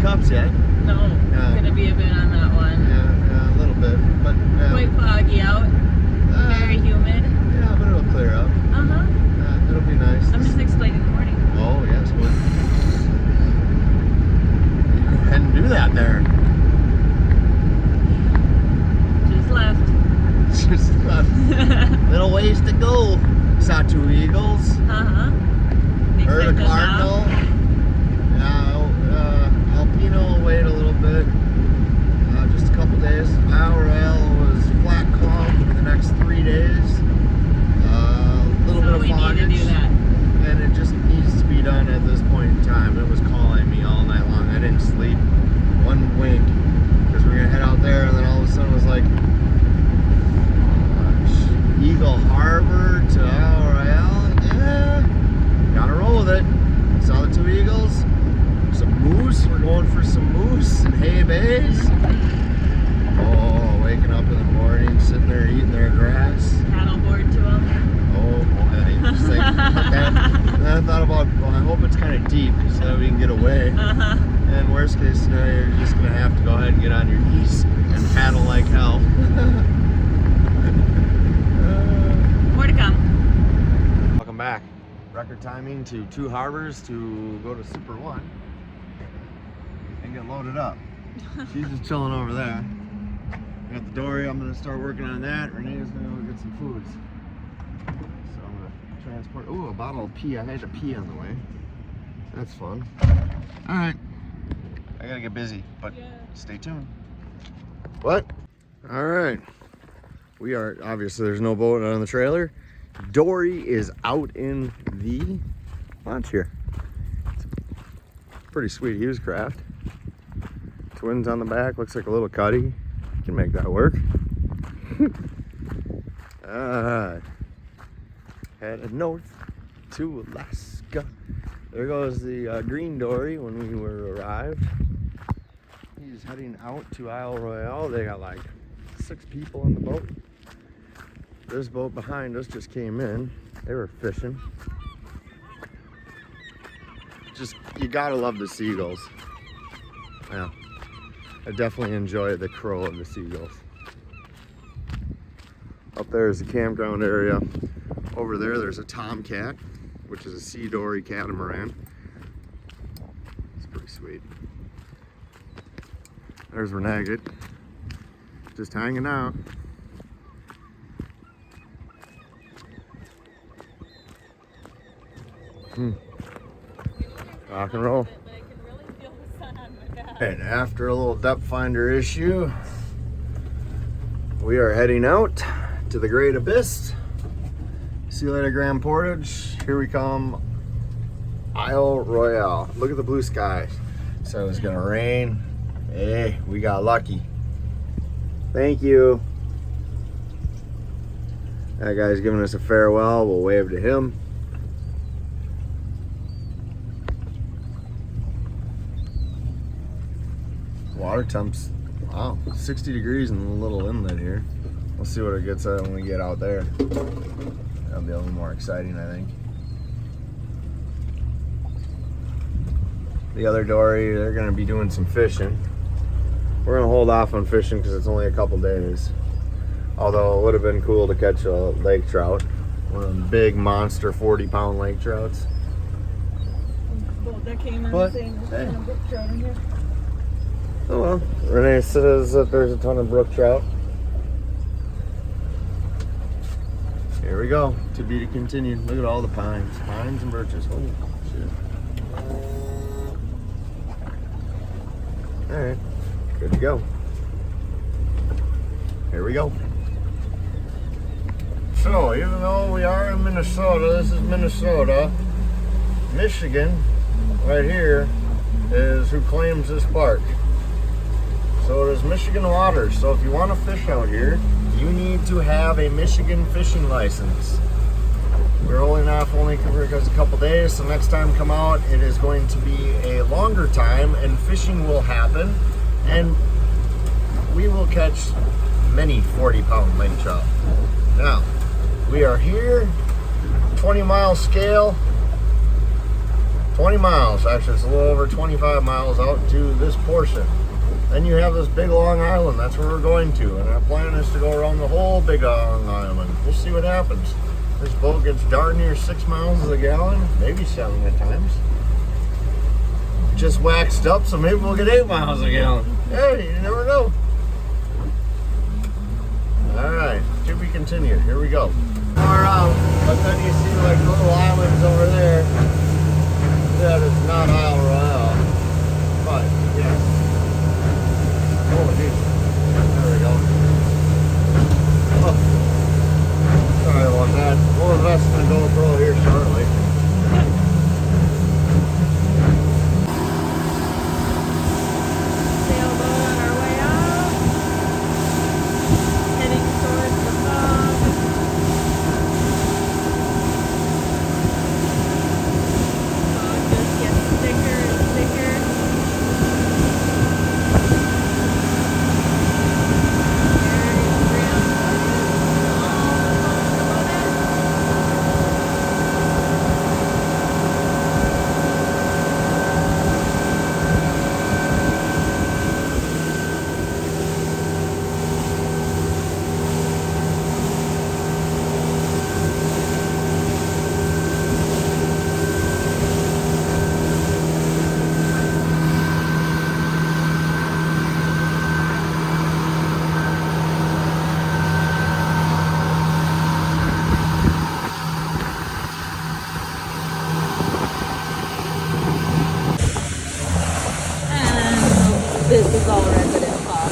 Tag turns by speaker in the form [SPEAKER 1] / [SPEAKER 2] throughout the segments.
[SPEAKER 1] cups yet.
[SPEAKER 2] No, it's gonna be a bit on that one.
[SPEAKER 1] Yeah, a little bit, but
[SPEAKER 2] quite foggy out. Very humid.
[SPEAKER 1] Yeah, but it'll clear up. It'll be nice.
[SPEAKER 2] I'm just explaining the morning.
[SPEAKER 1] Oh yes, go ahead and do that there.
[SPEAKER 2] Just left.
[SPEAKER 1] Just left. Little ways to go. Saw 2 eagles. Heard a cardinal. Alpino will wait a little bit. Just a couple days. Royale was flat calm for the next 3 days. Little bit of fogage.
[SPEAKER 2] Need to do that.
[SPEAKER 1] And it just needs to be done at this point in time. It was calling me all night long. I didn't sleep one wink because we're gonna head out there, and then all of a sudden it was like Eagle Harbor to Royale. Yeah, gotta roll with it. Saw the 2 eagles, some moose. We're going for some moose and hay bays. Oh, waking up in the morning, sitting there eating their grass.
[SPEAKER 2] Paddle board to them.
[SPEAKER 1] Oh boy, just like, okay. Then I thought about, well, I hope it's kind of deep so that we can get away. And worst case scenario, you're just gonna have to go ahead and get on your knees and paddle like hell.
[SPEAKER 2] More to come.
[SPEAKER 1] Welcome back. Record timing to 2 harbors to go to Super 1 and get loaded up. She's just chilling over there. Got the dory. I'm gonna start working on that. Renee's gonna go get some foods. So I'm gonna transport. Oh, a bottle of pee. I had to pee on the way. That's fun. All right. I gotta get busy, but stay tuned. What? All right. We are, obviously there's no boat on the trailer. Dory is out in the launch here. It's pretty sweet Hughes craft. Twins on the back, looks like a little cuddy. Can make that work. Headed north to Alaska. There goes the green dory when we arrived. He's heading out to Isle Royale. They got like 6 people on the boat. This boat behind us just came in. They were fishing. Just, you gotta love the seagulls. Yeah, I definitely enjoy the crow of the seagulls. Up there is the campground area. Over there, there's a tomcat, which is a Cdory catamaran. It's pretty sweet. There's Renegade, just hanging out. Rock and roll. And after a little depth finder issue, we are heading out to the Great Abyss. See you later, Grand Portage. Here we come, Isle Royale. Look at the blue skies. So it was gonna rain. Hey, we got lucky. Thank you. That guy's giving us a farewell. We'll wave to him. Water temps, wow, 60 degrees in the little inlet here. We'll see what it gets at when we get out there. That'll be a little more exciting, I think. The other dory, they're gonna be doing some fishing. We're gonna hold off on fishing because it's only a couple days. Although it would have been cool to catch a lake trout. One of them big monster 40-pound lake trouts.
[SPEAKER 2] That came in saying there's a ton of brook trout in here.
[SPEAKER 1] Oh well, Renee says that there's a ton of brook trout. Here we go, to be continued. Look at all the pines and birches. Holy shit. All right, good to go. Here we go. So, even though we are in Minnesota, this is Minnesota, Michigan, right here, is who claims this park. So it is Michigan waters. So if you want to fish out here, you need to have a Michigan fishing license. We're holding off only because a couple days, so next time come out, it is going to be a longer time and fishing will happen, and we will catch many 40-pound lake trout. Now, we are here, 20-mile scale. 20 miles. Actually, it's a little over 25 miles out to this portion. Then you have this big long island. That's where we're going to. And our plan is to go around the whole big long island. We'll see what happens. This boat gets darn near 6 miles a gallon, maybe 7 at times. Just waxed up, so maybe we'll get 8 miles a gallon. Hey, you never know. Alright, to be continued. Here we go. Far out, but then you see like little islands over there that it's not Isle Royale. But, yes. Oh, geez. There we go. Oh. Sorry about that. We'll invest in a GoPro here shortly.
[SPEAKER 2] Sailboat on our way out. Heading towards the fog. Fog just gets thicker and thicker. This is all resident fog.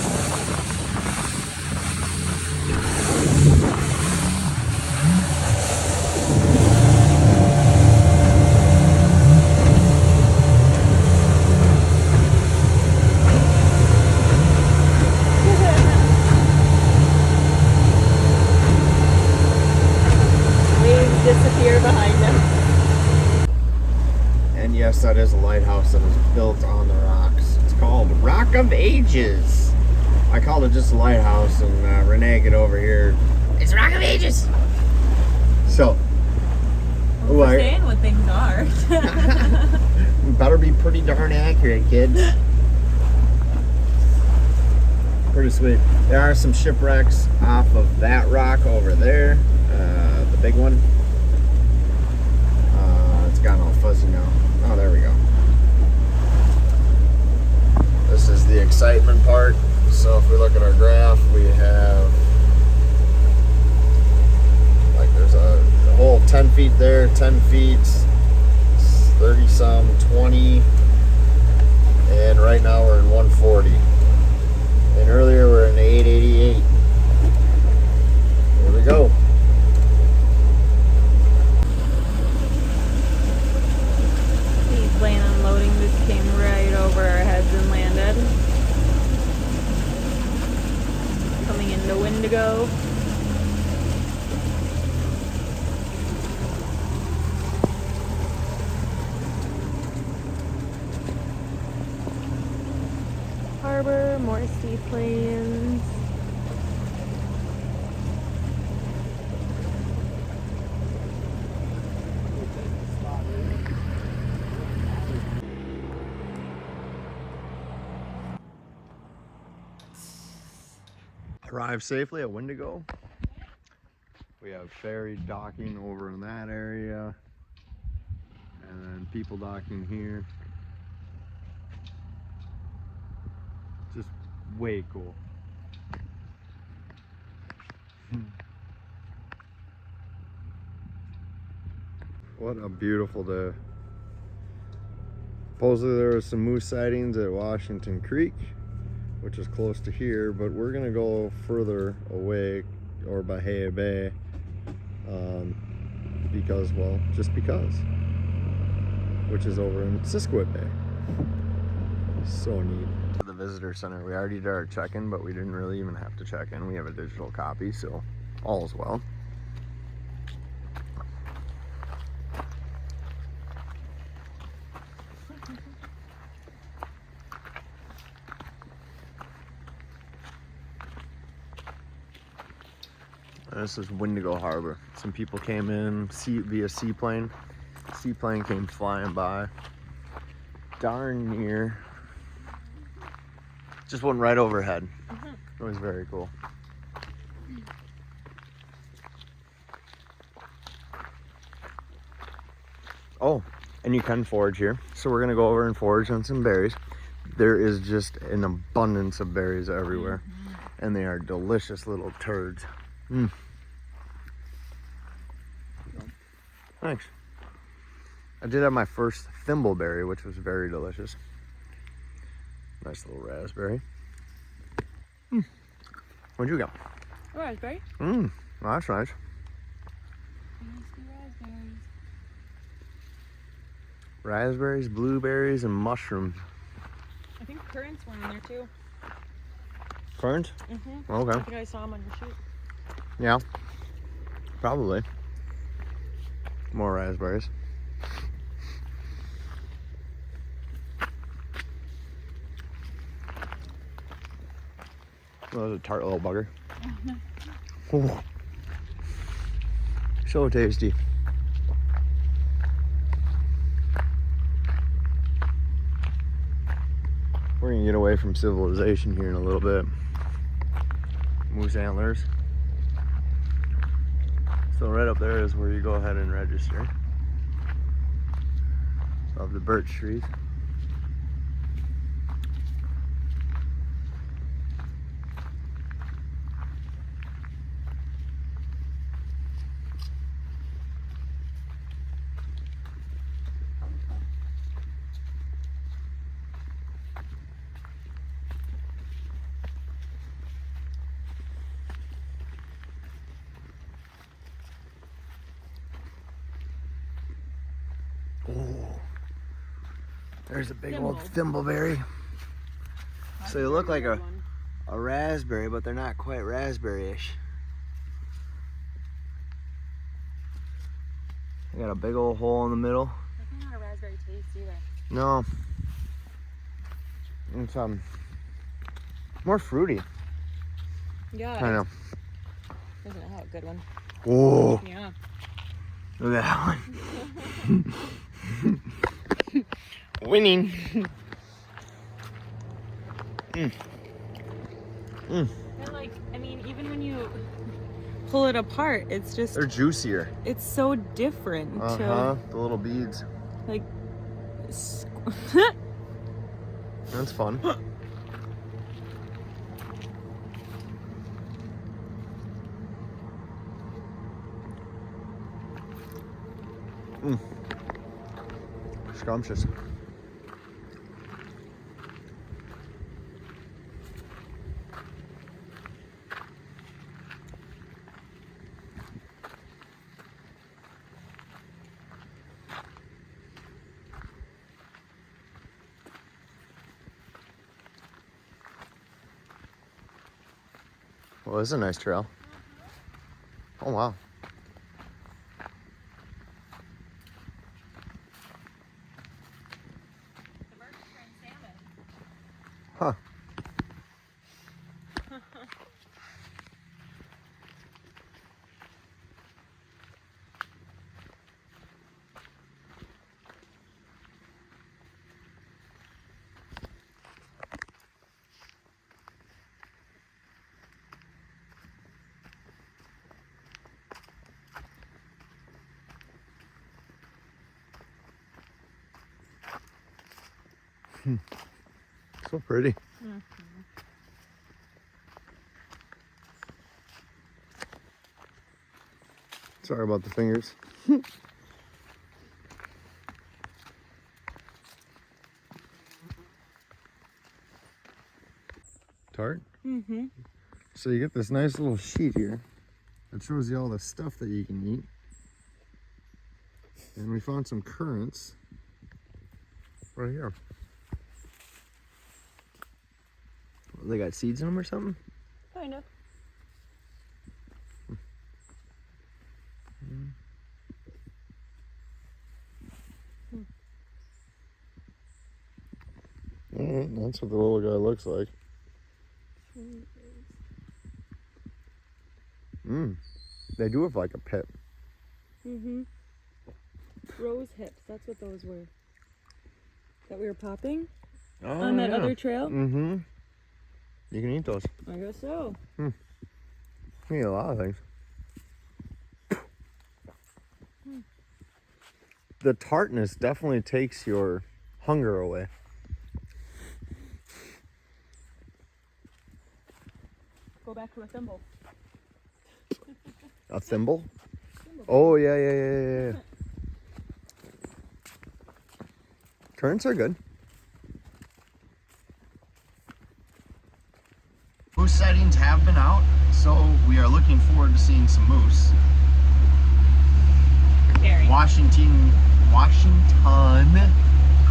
[SPEAKER 2] Waves disappear behind them.
[SPEAKER 1] And yes, that is a lighthouse that is built on the rocks. It's called Rock of Ages. I called it just a lighthouse, and Renee get over here. It's Rock of Ages. So,
[SPEAKER 2] Well, we're saying what things are.
[SPEAKER 1] you better be pretty darn accurate, kids. Pretty sweet. There are some shipwrecks off of that rock over there, the big one. It's gotten all fuzzy now. Oh, there we go. This is the excitement part. So if we look at our graph, we have like there's a whole 10 feet there, 10 feet, 30 some, 20, and right now we're in 140. And earlier we're in 888. Here we go.
[SPEAKER 2] Plane unloading just came right over our heads and landed. Coming into Wendigo. Harbor, more seaplanes.
[SPEAKER 1] Arrived safely at Wendigo. We have ferry docking over in that area, and then people docking here. Just way cool. What a beautiful day. Supposedly there was some moose sightings at Washington Creek, which is close to here, but we're gonna go further away or Bahia Bay because, well, just because, which is over in Siskiwit Bay. So neat. To the visitor center, we already did our check-in, but we didn't really even have to check in. We have a digital copy, so all is well. This is Wendigo Harbor. Some people came in via seaplane. seaplane came flying by. Darn near. Just went right overhead. It was very cool. Oh, and you can forage here. So we're gonna go over and forage on some berries. There is just an abundance of berries everywhere. And they are delicious little turds. Thanks. I did have my first thimble berry, which was very delicious. Nice little raspberry. What'd you get?
[SPEAKER 2] Raspberry.
[SPEAKER 1] Well, that's nice.
[SPEAKER 2] Raspberries.
[SPEAKER 1] Raspberries, blueberries, and mushrooms.
[SPEAKER 2] I think currants were in there too.
[SPEAKER 1] Currants? Okay.
[SPEAKER 2] I think I saw them on your shoot.
[SPEAKER 1] Yeah. Probably. More raspberries. Oh, that's a tart little bugger. Ooh. So tasty. We're gonna get away from civilization here in a little bit. Moose antlers. So right up there is where you go ahead and register. Of the birch trees. Oh, there's a big old thimbleberry. So they look like a raspberry, but they're not quite raspberry-ish. They got a big old hole in the middle.
[SPEAKER 2] Definitely not a raspberry taste either.
[SPEAKER 1] No. It's more fruity.
[SPEAKER 2] Yeah.
[SPEAKER 1] I know.
[SPEAKER 2] Isn't it a good one?
[SPEAKER 1] Oh.
[SPEAKER 2] Yeah.
[SPEAKER 1] Look at that one. Winning.
[SPEAKER 2] And like, I mean, even when you pull it apart, it's just,
[SPEAKER 1] They're juicier.
[SPEAKER 2] it's so different.
[SPEAKER 1] The little beads.
[SPEAKER 2] Like,
[SPEAKER 1] That's fun. Scrumptious. Well, this is a nice trail. Oh, wow. Huh. So pretty. Sorry about the fingers. Tart? So you get this nice little sheet here that shows you all the stuff that you can eat. And we found some currants right here. They got seeds in them or something?
[SPEAKER 2] kind of.
[SPEAKER 1] Alright, that's what the little guy looks like. They do have like a pit.
[SPEAKER 2] Rose hips, that's what those were. That we were popping
[SPEAKER 1] Oh,
[SPEAKER 2] on that
[SPEAKER 1] yeah.
[SPEAKER 2] other trail?
[SPEAKER 1] Mm-hmm. You can eat those.
[SPEAKER 2] I guess so.
[SPEAKER 1] You can eat a lot of things. The tartness definitely takes your hunger away.
[SPEAKER 2] Go back to a thimble.
[SPEAKER 1] A thimble? Oh, yeah. Currents are good. Moose sightings have been out, so we are looking forward to seeing some moose.
[SPEAKER 2] Very.
[SPEAKER 1] Washington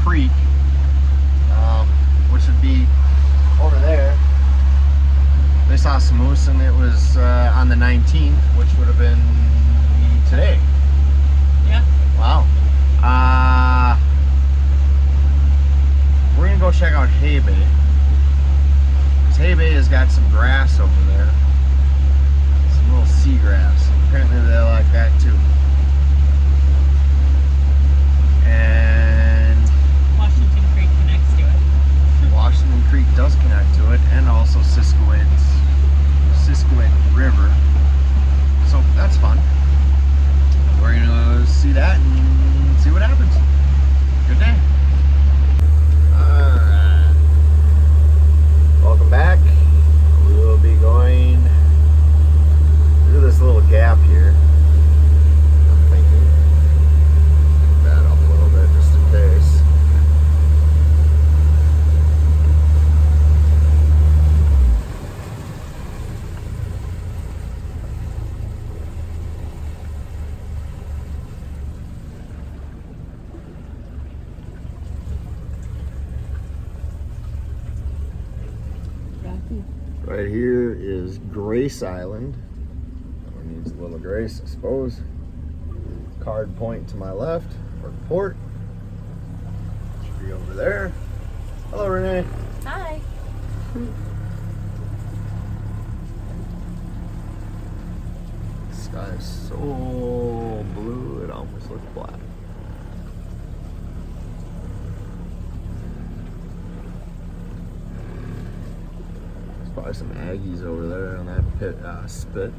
[SPEAKER 1] Creek, which would be over there. They saw some moose, and it was on the 19th, which would have been today.
[SPEAKER 2] Yeah.
[SPEAKER 1] Wow. We're gonna go check out Hay Bay. Hay Bay has got some grass over there, some little seagrass. Apparently they like that too. And
[SPEAKER 2] Washington Creek connects to it.
[SPEAKER 1] Washington Creek does connect to it, and also Siskiwit River. So that's fun. We're gonna see that and see what happens. Good day. Alright. Welcome back. We will be going through this little gap here. I'm thinking. That up a little bit just in case. Right here is Grace Island. That one needs a little grace, I suppose. Card point to my left for port. Tree over there. Hello, Renee.
[SPEAKER 2] Hi.
[SPEAKER 1] The sky is so blue it almost looks black. Probably some Aggies over there on that spit.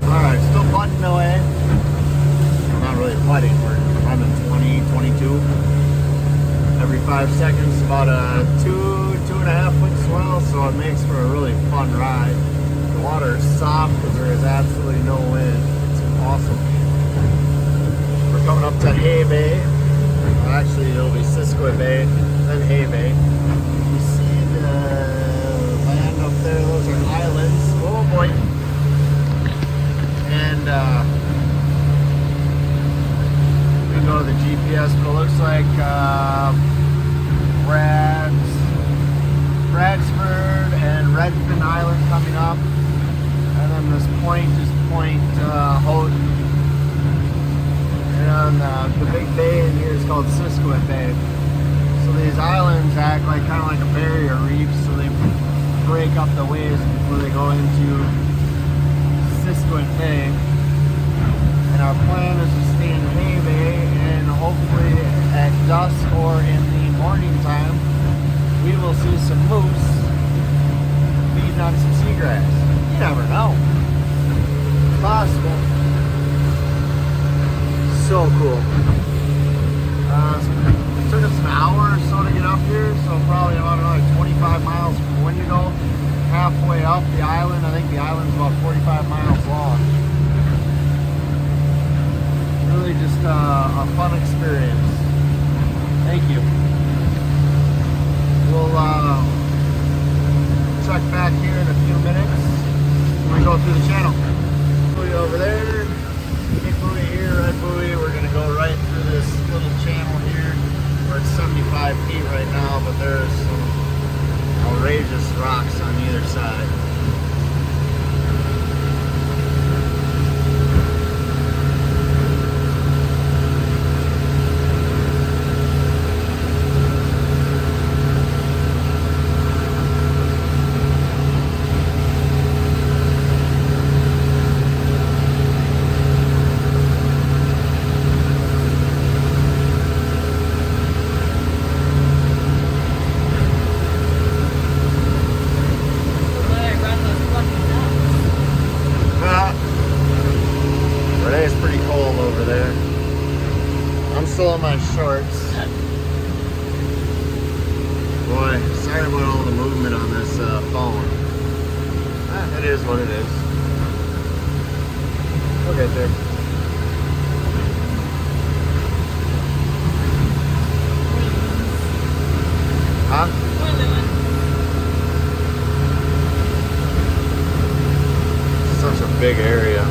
[SPEAKER 1] Alright, still putting away. Well, not really putting, we're running 20, 22. Every 5 seconds, about a 2.5 foot swell, so it makes for a really fun ride. The water is soft because there is absolutely no wind. It's awesome. We're coming up to Hay Bay. Well, actually, it'll be Siskiwit Bay, then Hay Bay. You see the up there, those are islands. Oh boy. And we go to the GPS, but it looks like Bradsford and Redfin Island coming up. And then this point is Point Houghton. And the big bay in here is called Siskiwit Bay. So these islands act like kind of like a barrier reef, so they break up the waves before they go into Siskiwit Bay. And our plan is to stay in Hay Bay, and hopefully at dusk or in the morning time we will see some moose feeding on some seagrass. You never know. It's possible. So cool. It took us an hour or so to get up here, so probably about another 25 miles from Wendigo. Halfway up the island, I think the island's about 45 miles long. Really just a fun experience. Thank you. We'll check back here in a few minutes when we go through the channel. Buoy over there, big buoy here, red buoy. We're gonna go right through this little channel here. We're at 75 feet right now, but there's some outrageous rocks on either side. still in my shorts. Boy, sorry about all the movement on this phone. It is what it is. Okay, there. Huh? Such a big area.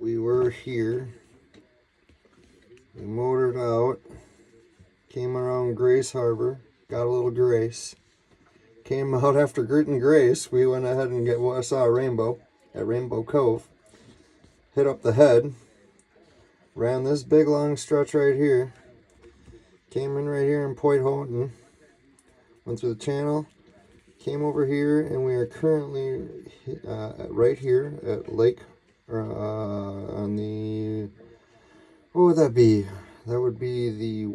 [SPEAKER 1] We were here. We motored out. Came around Grace Harbor. Got a little Grace. Came out after getting Grace. We went ahead and saw a rainbow at Rainbow Cove. Hit up the head. Ran this big long stretch right here. Came in right here in Point Houghton. Went through the channel. Came over here, and we are currently right here at Lake, on the, what would that be? That would be the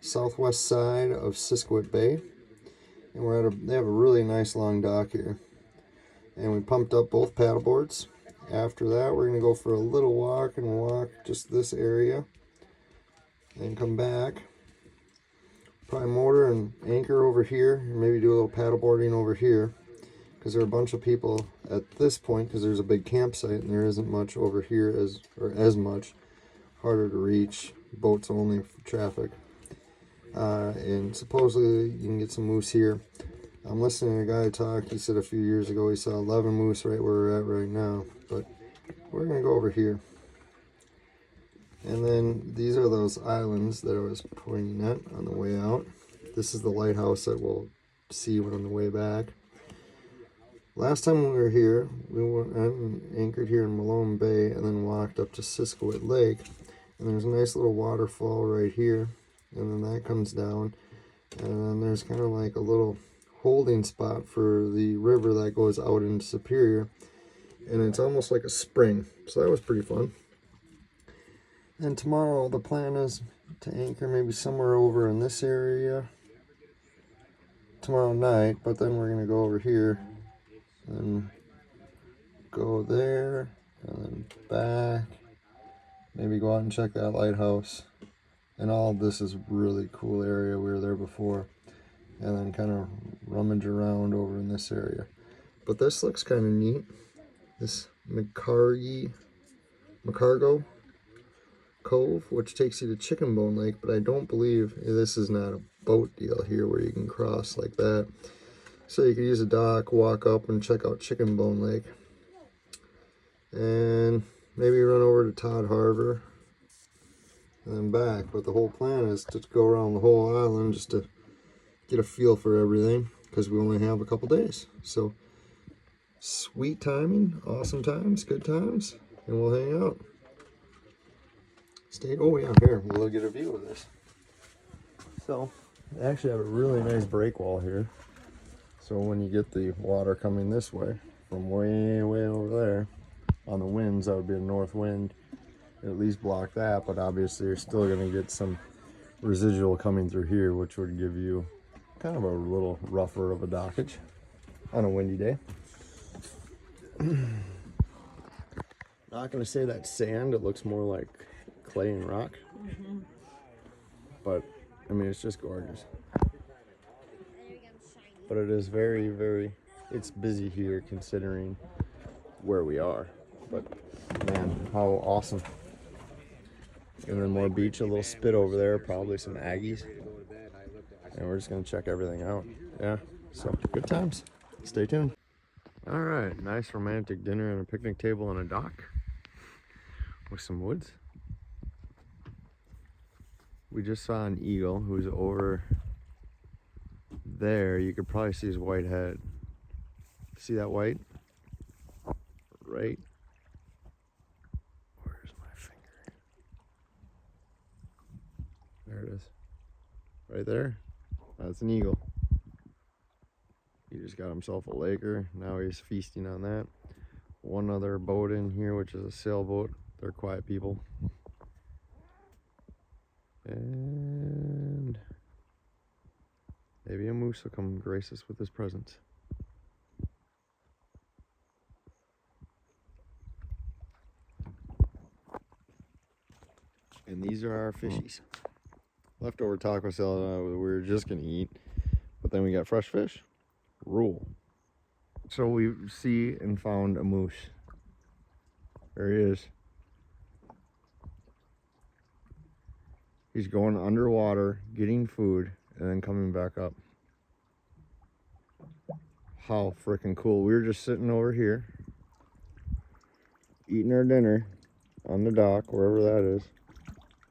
[SPEAKER 1] southwest side of Siskiwit Bay. And we're at they have a really nice long dock here. And we pumped up both paddle boards. After that, we're going to go for a little walk and walk just this area. And come back. Probably motor and anchor over here. And maybe do a little paddle boarding over here. Because there are a bunch of people at this point, because there's a big campsite and there isn't much over here as much. Harder to reach. Boats only for traffic. And supposedly you can get some moose here. I'm listening to a guy talk. He said a few years ago he saw 11 moose right where we're at right now. But we're going to go over here. And then these are those islands that I was pointing at on the way out. This is the lighthouse that we'll see when on the way back. Last time we were here, we went and anchored here in Malone Bay and then walked up to Siskiwit Lake. And there's a nice little waterfall right here. And then that comes down. And then there's kind of like a little holding spot for the river that goes out into Superior. And it's almost like a spring. So that was pretty fun. And tomorrow the plan is to anchor maybe somewhere over in this area tomorrow night. But then we're going to go over here and go there and then back. Maybe go out and check that lighthouse. And all of this is a really cool area. We were there before. And then kind of rummage around over in this area. But this looks kind of neat. This McCargo Cove, which takes you to Chicken Bone Lake. But I don't believe this is not a boat deal here where you can cross like that. So you could use a dock, walk up and check out Chicken Bone Lake. And maybe run over to Todd Harbor. And then back. But the whole plan is to go around the whole island just to get a feel for everything, because we only have a couple days. So sweet timing, awesome times, good times, and we'll hang out. Oh yeah, here we'll get a view of this. So they actually have a really nice break wall here. So when you get the water coming this way from way over there on the winds, that would be a north wind, at least block that. But obviously you're still going to get some residual coming through here, which would give you kind of a little rougher of a dockage on a windy day. Not going to say that's sand. It looks more like clay and rock. But, I mean, it's just gorgeous. But it is very, it's busy here considering where we are. But, man, how awesome. And then more beach, a little spit over there, probably some Aggies. And we're just going to check everything out. Yeah, so good times. Stay tuned. All right, nice romantic dinner and a picnic table on a dock with some woods. We just saw an eagle who's over there. You could probably see his white head. See that white? Right. Where's my finger? There it is. Right there. That's an eagle. He just got himself a Laker. Now he's feasting on that. One other boat in here, which is a sailboat. They're quiet people. And maybe a moose. moose will come grace us with his presence. And these are our fishies. Leftover taco salad we were just gonna eat, but then we got fresh fish. Rule. So we see and found a moose. There he is. He's going underwater, getting food, and then coming back up. How freaking cool. We were just sitting over here, eating our dinner on the dock, wherever that is.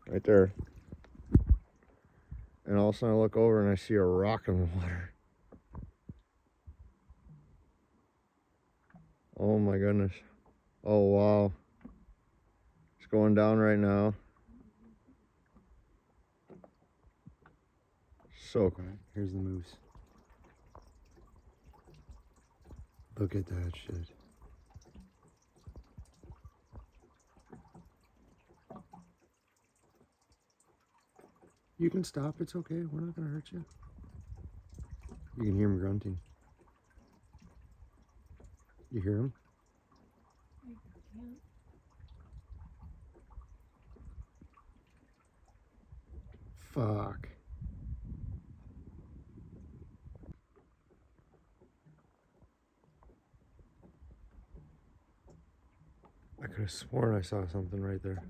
[SPEAKER 1] Right there. And all of a sudden I look over and I see a rock in the water. Oh my goodness. Oh wow. It's going down right now. So cool. Here's the moose. Look at that shit. You can stop, it's okay. We're not gonna hurt you. You can hear him grunting. You hear him?
[SPEAKER 2] I can't.
[SPEAKER 1] Fuck. I could have sworn I saw something right there.